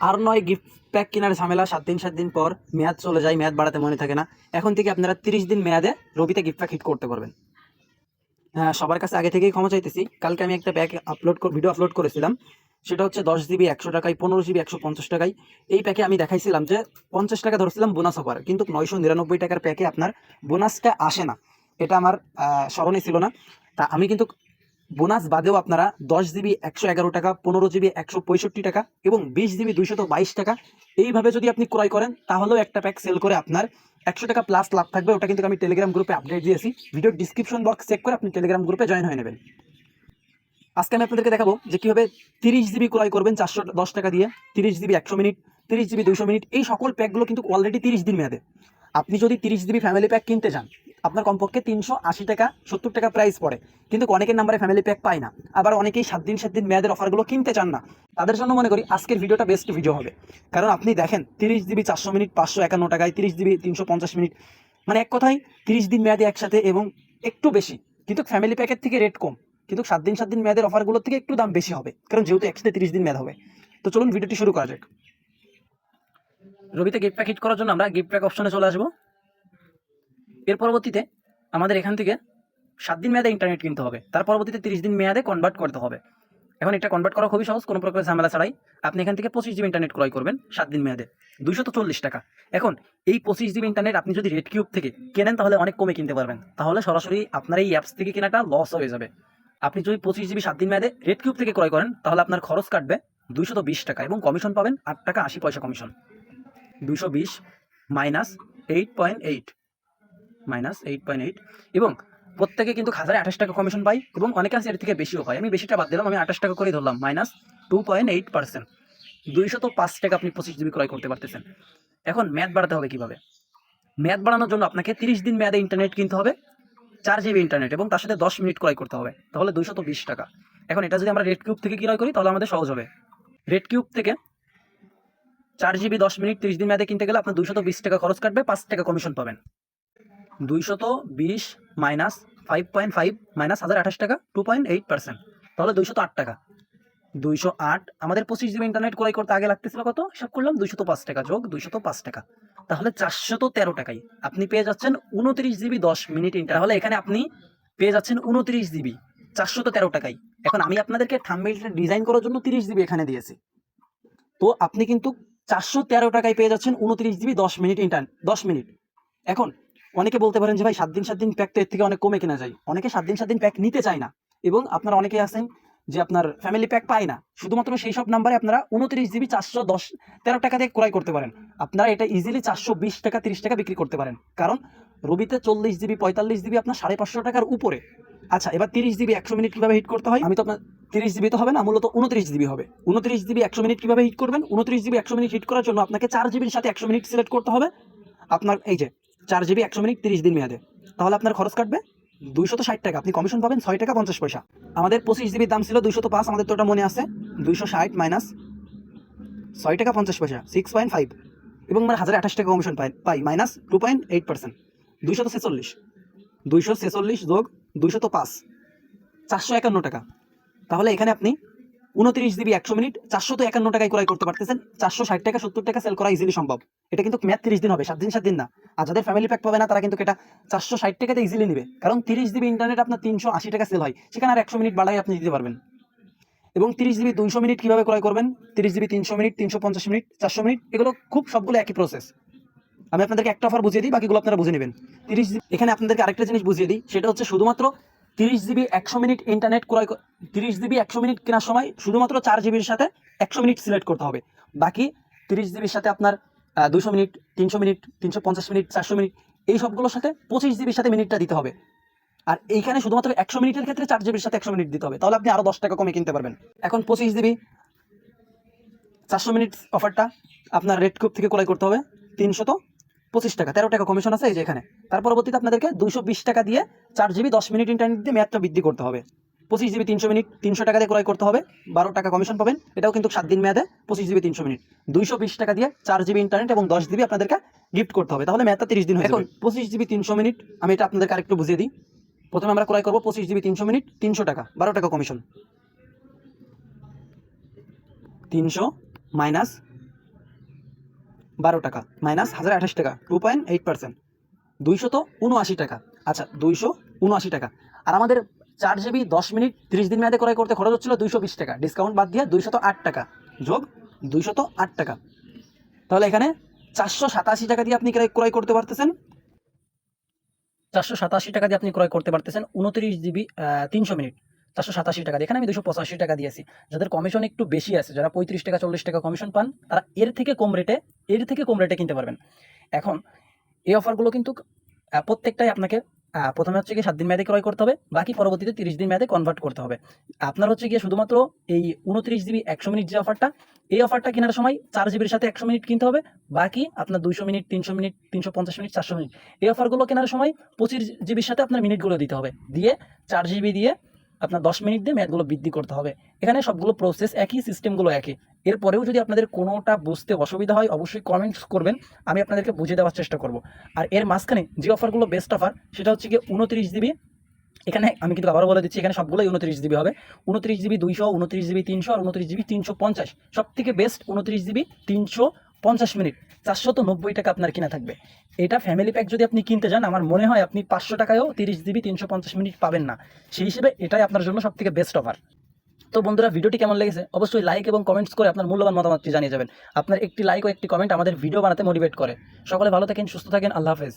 আর নয় gift pack কেনার ঝামেলা, 7 দিন পর মেয়াদ চলে যায়, মেয়াদ বাড়াতে মনে থাকে না। এখন থেকে আপনারা 30 দিন মেয়াদে রবিতে গিফট প্যাক হিট করতে পারবেন। হ্যাঁ, সবার কাছে আগে থেকেই ক্ষমা চাইতেছি। কালকে আমি একটা প্যাক ভিডিও আপলোড করেছিলাম, সেটা হচ্ছে 10 জিবি 100 টাকায়, 15 জিবি 150 টাকায়। এই প্যাকে আমি দেখাইছিলাম যে 50 টাকা ধরছিলাম বোনাস অফার, কিন্তু 999 টাকার প্যাকে আপনার বোনাসটা আসে না। এটা আমার স্মরণে ছিল না। তা আমি কিন্তু বোনাস বাদেও আপনারা 10 জিবি 111 টাকা, 15 জিবি 165 টাকা এবং 20 জিবি 222 টাকা এইভাবে যদি আপনি ক্রয় করেন, তাহলেও একটা প্যাক সেল করে আপনার 100 টাকা প্লাস লাভ থাকবে। ওটা কিন্তু আমি টেলিগ্রাম গ্রুপে আপডেট দিয়েছি, ভিডিওর ডিসক্রিপশন বক্স চেক করে আপনি টেলিগ্রাম গ্রুপে জয়েন হয়ে নেবেন। আজকে আমি আপনাদেরকে দেখাবো যে কিভাবে 30 জিবি ক্রয় করবেন 410 টাকা দিয়ে। 30 জিবি 100 মিনিট, 30 জিবি 200 মিনিট, এই সকল প্যাকগুলো কিন্তু অলরেডি 30 দিন মেয়াদে। আপনি যদি 30 জিবি ফ্যামিলি প্যাক কিনতে চান, আপনার কমপক্ষে 380 টাকা 70 টাকা প্রাইস পড়ে, কিন্তু অনেকের নাম্বারে ফ্যামিলি প্যাক পায় না। আবার অনেকেই 7 দিন মেয়াদের অফারগুলো কিনতে চান না। তাদের জন্য মনে করি আজকের ভিডিওটা বেস্ট ভিডিও হবে। কারণ আপনি দেখেন 30 জিবি 400 মিনিট 551 টাকায়, 30 জিবি 350 মিনিট, মানে এক কথায় 30 দিন মেয়াদে একসাথে এবং একটু বেশি, কিন্তু ফ্যামিলি প্যাকের থেকে রেট কম। কিন্তু 7 দিন মেয়াদের অফারগুলোর থেকে একটু দাম বেশি হবে, কারণ যেহেতু একসাথে 30 দিন মেয়াদ হবে। তো চলুন ভিডিওটি শুরু করা যাক। রবিতে গিফট প্যাক হিট করার জন্য আমরা গিফট প্যাক অপশনে চলে আসবো। এর পরবর্তীতে আমাদের এখান থেকে 7 দিন মেয়াদে ইন্টারনেট কিনতে হবে, তার পরবর্তীতে 30 দিন মেয়াদে কনভার্ট করতে হবে। এখন এটা কনভার্ট করা খুবই সহজ, কোনো প্রকার ঝামেলা ছাড়াই। আপনি এখান থেকে 25 জিবি ইন্টারনেট ক্রয় করবেন 7 দিন মেয়াদে 240 টাকা। এখন এই 25 জিবি ইন্টারনেট আপনি যদি রেড কিউব থেকে কেনেন, তাহলে অনেক কমে কিনতে পারবেন। তাহলে সরাসরি আপনার এই অ্যাপস থেকে কেনাটা লস হয়ে যাবে। আপনি যদি 25 জিবি 7 দিন মেয়াদে রেড কিউব থেকে ক্রয় করেন, তাহলে আপনার খরচ কাটবে 220 টাকা এবং কমিশন পাবেন 8 টাকা 80 পয়সা কমিশন। 220 মাইনাস 8.8, এবং প্রত্যেকে কিন্তু 1028 টাকা কমিশন পাই এবং অনেকে আছে এর থেকে বেশিও পায়। আমি বেশিটা বাদ দিলাম, আমি 28 টাকা করেই ধরলাম, -2.8%। 205 টাকা আপনি 25 জিবি ক্রয় করতে পারতেছেন। এখন মেয়াদ বাড়াতে হবে কিভাবে? মেয়াদ বাড়ানোর জন্য আপনাকে 30 দিন মেয়াদে ইন্টারনেট কিনতে হবে, 4 জিবি ইন্টারনেট, এবং তার সাথে 10 মিনিট ক্রয় করতে হবে, তাহলে 220 টাকা। এখন এটা যদি আমরা রেড কিউব থেকে ক্রয় করি, তাহলে আমাদের সহজ হবে। রেড কিউব থেকে 4 জিবি 10 মিনিট 30 দিন মেয়াদে কিনতে গেলে আপনার 220 টাকা খরচ কাটবে, 5 টাকা কমিশন পাবেন। 220 মাইনাস 5.5 মাইনাস 1028 টাকা, 2.8%, তাহলে 208 টাকা। 208, আমাদের 25 জিবি ইন্টারনেট ক্রয় করতে আগে লাগতেছিল কত হিসাব করলাম, 205 টাকা যোগ 205 টাকা, তাহলে 413 টাকায় আপনি পেয়ে যাচ্ছেন 29 জিবি 10 মিনিট ইন্টারনেট। তাহলে এখানে আপনি পেয়ে যাচ্ছেন 29 জিবি 413 টাকায়। এখন আমি আপনাদেরকে থাম্বনেইলটা ডিজাইন করার জন্য 30 জিবি এখানে দিয়েছি, তো আপনি কিন্তু 413 টাকায় পেয়ে যাচ্ছেন 29 জিবি 10 মিনিট ইন্টারনেট 10 মিনিট। এখন অনেকে বলতে পারেন যে ভাই 7 দিন প্যাক তো এর থেকে অনেক কমে কেনা যায়। অনেকে 7 দিন প্যাক নিতে চায় না, এবং আপনারা অনেকেই আছেন যে আপনার ফ্যামিলি প্যাক পায় না। শুধুমাত্র সেই সব নাম্বারে আপনারা 29 জিবি 413 টাকা দিয়ে ক্রয় করতে পারেন। আপনারা এটা ইজিলি 420 টাকা 30 টাকা বিক্রি করতে পারেন, কারণ রবিতে 40 জিবি 45 জিবি আপনার 550 টাকার উপরে। আচ্ছা, এবার 30 জিবি 100 মিনিট কিভাবে হিট করতে হয়? আমি তো আপনার 30 জিবি তো হবে না, মূলত 29 জিবি হবে। 29 জিবি 100 মিনিট কিভাবে হিট করবেন? 29 জিবি 100 মিনিট হিট করার জন্য আপনাকে 4 জিবির সাথে 100 মিনিট সিলেক্ট করতে হবে। আপনার এই যে 4 জিবি 100 মিনিট 30 দিন মেয়াদে, তাহলে আপনার খরচ কাটবে 260 টাকা, আপনি কমিশন পাবেন 6 টাকা 50 পয়সা। আমাদের 25 জিবির দাম ছিল 205, আমাদের তো ওটা মনে আছে। 260 মাইনাস 6 টাকা 50 পয়সা, 6.5, এবং আমরা 1028 টাকা কমিশন পাই মাইনাস 2.8%, 246। 246 যোগ 205, 451 টাকা। তাহলে এখানে আপনি 29 জিবি 100 মিনিট 451 টাকায় ক্রয় করতে পারতেছেন। 460 টাকা 70 টাকা সেল করা ইজিলি সম্ভব। এটা কিন্তু মেয়াদ 30 দিন হবে, 7 দিন না। আর যাদের ফ্যামিলি প্যাক পাবে না, তারা কিন্তু এটা 460 টাকাতে ইজিলি নেবে, কারণ 30 জিবি ইন্টারনেট আপনার 380 টাকা সেল হয়, সেখানে আর 100 মিনিট বাড়াই আপনি দিতে পারবেন। এবং 30 জিবি 200 মিনিট কিভাবে ক্রয় করবেন? 30 জিবি 300 মিনিট 350 মিনিট 400 মিনিট, এগুলো খুব সবগুলো একই প্রসেস। আমি আপনাদেরকে একটা অফার বুঝিয়ে দিই, বাকিগুলো আপনারা বুঝে নেবেন। 30 জিবি, এখানে আপনাদেরকে আরেকটা জিনিস বুঝিয়ে দিই, সেটা হচ্ছে শুধুমাত্র 30 জিবি 100 মিনিট ইন্টারনেট ক্রয় 30 জিবি 100 মিনিট কেনার সময় শুধুমাত্র 4 জিবির সাথে 100 মিনিট সিলেক্ট করতে হবে। বাকি 30 জিবির সাথে আপনার 200 মিনিট 300 মিনিট 350 মিনিট 400 মিনিট, এই সবগুলোর সাথে 25 জিবির সাথে মিনিটটা দিতে হবে। আর এইখানে শুধুমাত্র 100 মিনিটের ক্ষেত্রে 4 জিবির সাথে 100 মিনিট দিতে হবে, তাহলে আপনি আরো 10 টাকা কমে কিনতে পারবেন। এখন 25 জিবি 400 মিনিট অফারটা আপনার রেড কিউব থেকে ক্রয় করতে হবে 325 টাকা, 13 টাকা কমিশন আছে এই যে এখানে। তার পরবর্তীতে আপনাদেরকে 220 টাকা দিয়ে 4 জিবি 10 মিনিট ইন্টারনেট দিয়ে মেয়াদটা বৃদ্ধি করতে হবে। 25 জিবি 300 মিনিট 300 টাকা দিয়ে ক্রয় করতে হবে, 12 টাকা কমিশন পাবেন। এটাও কিন্তু 7 দিন মেয়াদে 25 জিবি 300 মিনিট 220 টাকা দিয়ে 4 জিবি ইন্টারনেট এবং 10 জিবি আপনাদেরকে গিফট করতে হবে, তাহলে মেয়াদটা 30 দিন হয়ে যাবে। এখন 25 জিবি 300 মিনিট, আমি এটা আপনাদেরকে আরেকটু বুঝিয়ে দিই। প্রথমে আমরা ক্রয় করবো 25 জিবি 300 মিনিট 300 টাকা, 12 টাকা কমিশন। 300 মাইনাস টাকা মাইনাস 1028 টাকা 2.8%, 279 টাকা। আচ্ছা 279 টাকা। আর আমাদের 4 GB 10 মিনিট 30 দিন মেয়াদে ক্রয় করতে খরচ হচ্ছিল 220 টাকা, ডিসকাউন্ট বাদ দিয়ে 208 টাকা যোগ 208 টাকা। তাহলে এখানে 487 টাকা দিয়ে আপনি ক্রয় করতে পারতেছেন, 487 টাকা দিয়ে আপনি ক্রয় করতে পারতেছেন 29 GB 300 মিনিট 487 টাকা দিয়ে। এখানে আমি 285 টাকা দিয়েছি। যাদের কমিশন একটু বেশি আছে, যারা 35 টাকা 40 টাকা কমিশন পান, তারা এর থেকে কম রেটে কিনতে পারবেন। এখন এই অফারগুলো কিন্তু প্রত্যেকটাই আপনাকে প্রথমে হচ্ছে গিয়ে 7 দিন মেয়াদে ক্রয় করতে হবে, বাকি পরবর্তীতে 30 দিন মেয়াদে কনভার্ট করতে হবে। আপনার হচ্ছে গিয়ে শুধুমাত্র এই 29 GB 100 মিনিট যে অফারটা, এই অফারটা কেনার সময় 4 GB সাথে 100 মিনিট কিনতে হবে, বাকি আপনার 200 মিনিট 300 মিনিট 350 মিনিট 400 মিনিট এই অফারগুলো কেনার সময় 25 GB সাথে আপনার মিনিটগুলো দিতে হবে, দিয়ে 4 GB দিয়ে আপনার 10 মিনিট দিয়ে মেয়াদগুলো বৃদ্ধি করতে হবে। এখানে সবগুলো প্রসেস একই, সিস্টেমগুলো একই। এরপরেও যদি আপনাদের কোনোটা বুঝতে অসুবিধা হয় অবশ্যই কমেন্টস করবেন, আমি আপনাদেরকে বুঝিয়ে দেওয়ার চেষ্টা করব। আর এর মাঝখানে যে অফারগুলো বেস্ট অফার সেটা হচ্ছে গিয়ে 29 GB। এখানে আমি কিন্তু আবারও বলে দিচ্ছি, এখানে সবগুলোই 29 GB হবে। 29 GB 200, 29 GB 300 আর 29 GB 350। সব থেকে বেস্ট 29 GB 350 মিনিট 490 টাকা আপনার কিনা থাকবে। এটা ফ্যামিলি প্যাক যদি আপনি কিনতে যান, আমার মনে হয় আপনি 500 টাকায়ও 30 GB 350 মিনিট পাবেন না। সেই হিসেবে এটাই আপনার জন্য সব থেকে বেস্ট অফার। তো বন্ধুরা, ভিডিওটি কেমন লেগেছে অবশ্যই লাইক এবং কমেন্টস করে আপনার মূল্যবান মতামতটি জানিয়ে যাবেন। আপনার একটি লাইক ও একটি কমেন্ট আমাদের ভিডিও বানাতে মোটিভেট করে। সকলে ভালো থাকেন, সুস্থ থাকেন, আল্লাহ হাফেজ।